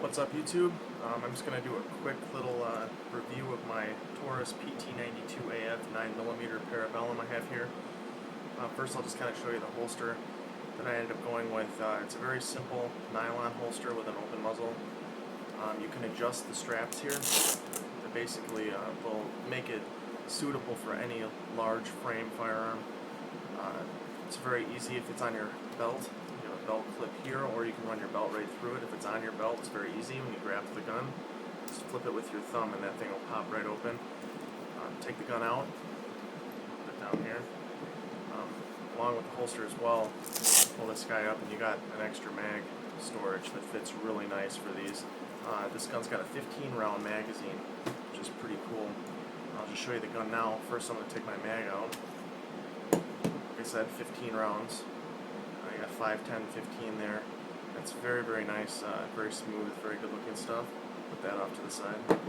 What's up, YouTube? I'm just going to do a quick little review of my Taurus PT92AF 9mm Parabellum I have here. First I'll just kind of show you the holster that I ended up going with. It's a very simple nylon holster with an open muzzle. You can adjust the straps here that basically will make it suitable for any large frame firearm. It's very easy if it's on your belt. Belt clip here, or you can run your belt right through it. If it's on your belt, it's very easy. When you grab the gun, just flip it with your thumb and that thing will pop right open. Take the gun out, put it down here. Along with the holster as well, pull this guy up and you got an extra mag storage that fits really nice for these. This gun's got a 15 round magazine, which is pretty cool. I'll just show you the gun now. First I'm going to take my mag out. Like I said, 15 rounds. I got 5, 10, 15 there. That's very, very nice, very smooth, very good looking stuff. Put that off to the side. And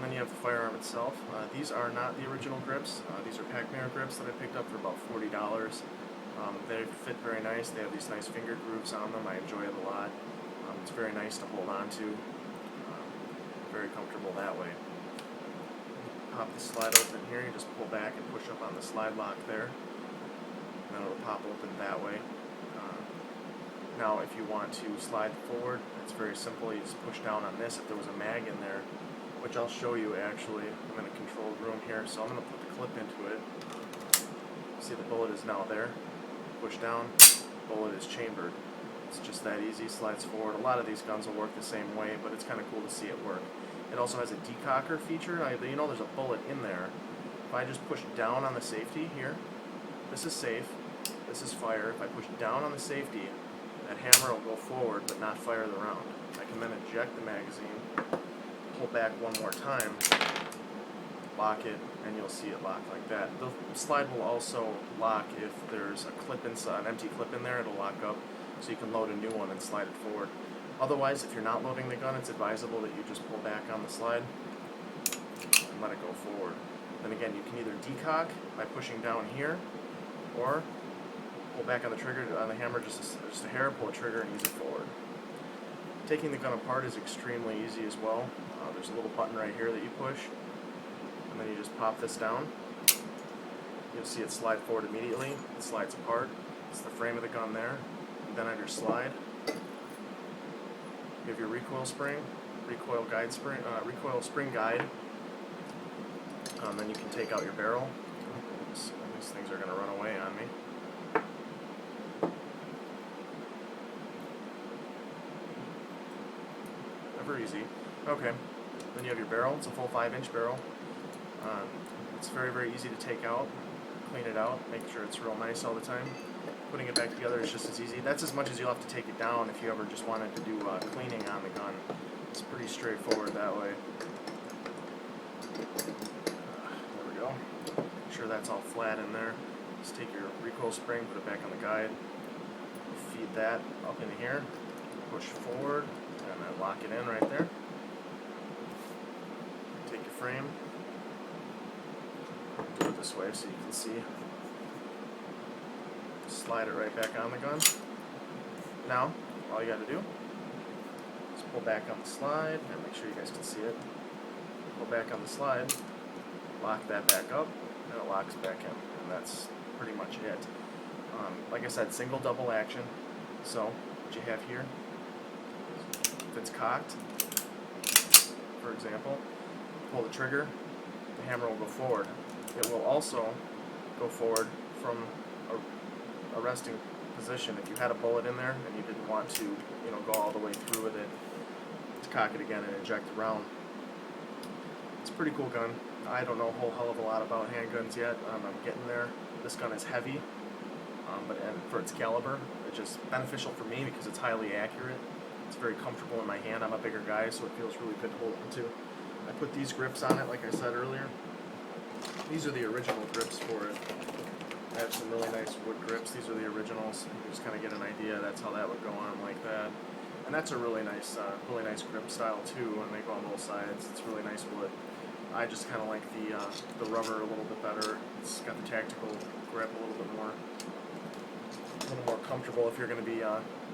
then you have the firearm itself. These are not the original grips. These are Pac-Man grips that I picked up for about $40. They fit very nice. They have these nice finger grooves on them. I enjoy it a lot. It's very nice to hold on to. Very comfortable that way. Pop the slide open here. You just pull back and push up on the slide lock there. And then it'll pop open that way. Now if you want to slide forward, it's very simple. You just push down on this if there was a mag in there, which I'll show you actually. I'm in a controlled room here, so I'm going to put the clip into it. See, the bullet is now there. Push down, bullet is chambered. It's just that easy, slides forward. A lot of these guns will work the same way, but it's kind of cool to see it work. It also has a decocker feature. You know there's a bullet in there. If I just push down on the safety here, this is safe, this is fire. If I push down on the safety, that hammer will go forward but not fire the round. I can then eject the magazine, pull back one more time, lock it, and you'll see it lock like that. The slide will also lock if there's a clip inside, an empty clip in there, it'll lock up so you can load a new one and slide it forward. Otherwise, if you're not loading the gun, it's advisable that you just pull back on the slide and let it go forward. Then again, you can either decock by pushing down here, or pull back on the trigger, on the hammer just a hair, pull the trigger and ease it forward. Taking the gun apart is extremely easy as well. There's a little button right here that you push, and then you just pop this down. You'll see it slide forward immediately. It slides apart. It's the frame of the gun there. And then on your slide, you have your recoil spring, recoil spring guide. Then you can take out your barrel. These things are going to run away on me. Never easy. Okay, then you have your barrel. It's a full 5-inch barrel. It's very, very easy to take out, clean it out, make sure it's real nice all the time. Putting it back together is just as easy. That's as much as you'll have to take it down if you ever just wanted to do cleaning on the gun. It's pretty straightforward that way. There we go. Make sure that's all flat in there. Just take your recoil spring, put it back on the guide, feed that up into here, push forward, and then lock it in right there. Take your frame, do it this way so you can see. Slide it right back on the gun. Now, all you got to do is pull back on the slide, and make sure you guys can see it. Pull back on the slide, lock that back up, and it locks back in. And that's pretty much it. Like I said, single double action. So what you have here, if it's cocked, for example, pull the trigger, the hammer will go forward. It will also go forward from a resting position. If you had a bullet in there and you didn't want to, go all the way through with it, to cock it again and eject the round. It's a pretty cool gun. I don't know a whole hell of a lot about handguns yet. I'm getting there. This gun is heavy, but for its caliber, it's just beneficial for me because it's highly accurate. It's very comfortable in my hand. I'm a bigger guy, so it feels really good to hold onto. I put these grips on it, like I said earlier. These are the original grips for it. I have some really nice wood grips. These are the originals. You just kind of get an idea. That's how that would go on like that. And that's a really nice grip style too. And they go on both sides. It's really nice wood. I just kind of like the rubber a little bit better. It's got the tactical grip a little more comfortable if you're going to be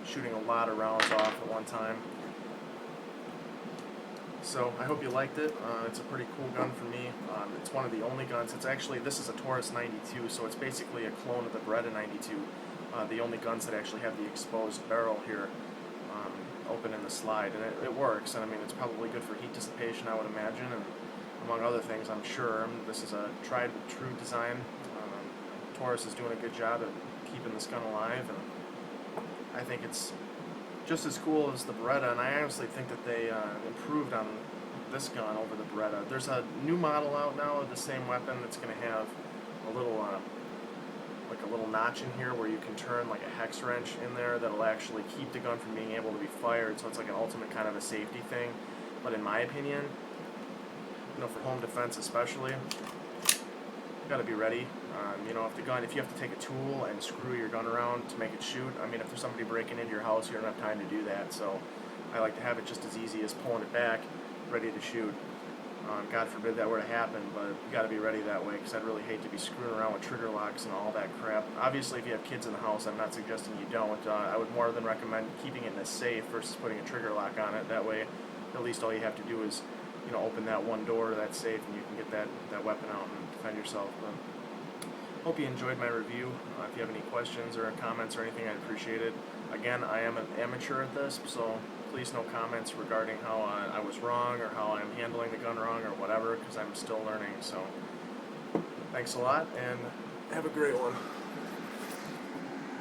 shooting a lot of rounds off at one time. So I hope you liked it. It's a pretty cool gun for me. It's one of the only guns. This is a Taurus 92, so it's basically a clone of the Beretta 92. The only guns that actually have the exposed barrel here, open in the slide, and it works. And I mean, it's probably good for heat dissipation, I would imagine, and among other things, I'm sure. This is a tried and true design. Taurus is doing a good job at keeping this gun alive, and I think it's just as cool as the Beretta, and I honestly think that they improved on this gun over the Beretta. There's a new model out now of the same weapon that's going to have a little like a little notch in here where you can turn like a hex wrench in there that'll actually keep the gun from being able to be fired, so it's like an ultimate kind of a safety thing. But in my opinion, for home defense especially, you got to be ready. If you have to take a tool and screw your gun around to make it shoot, I mean, if there's somebody breaking into your house, you don't have time to do that. So I like to have it just as easy as pulling it back, ready to shoot. God forbid that were to happen, but you got to be ready that way, because I'd really hate to be screwing around with trigger locks and all that crap. Obviously, if you have kids in the house, I'm not suggesting you don't. I would more than recommend keeping it in a safe versus putting a trigger lock on it. That way, at least all you have to do is, open that one door to that safe, and you can get that weapon out and defend yourself. But hope you enjoyed my review. If you have any questions or comments or anything, I'd appreciate it. Again, I am an amateur at this, so please no comments regarding how I was wrong or how I'm handling the gun wrong or whatever, because I'm still learning. So thanks a lot, and have a great one.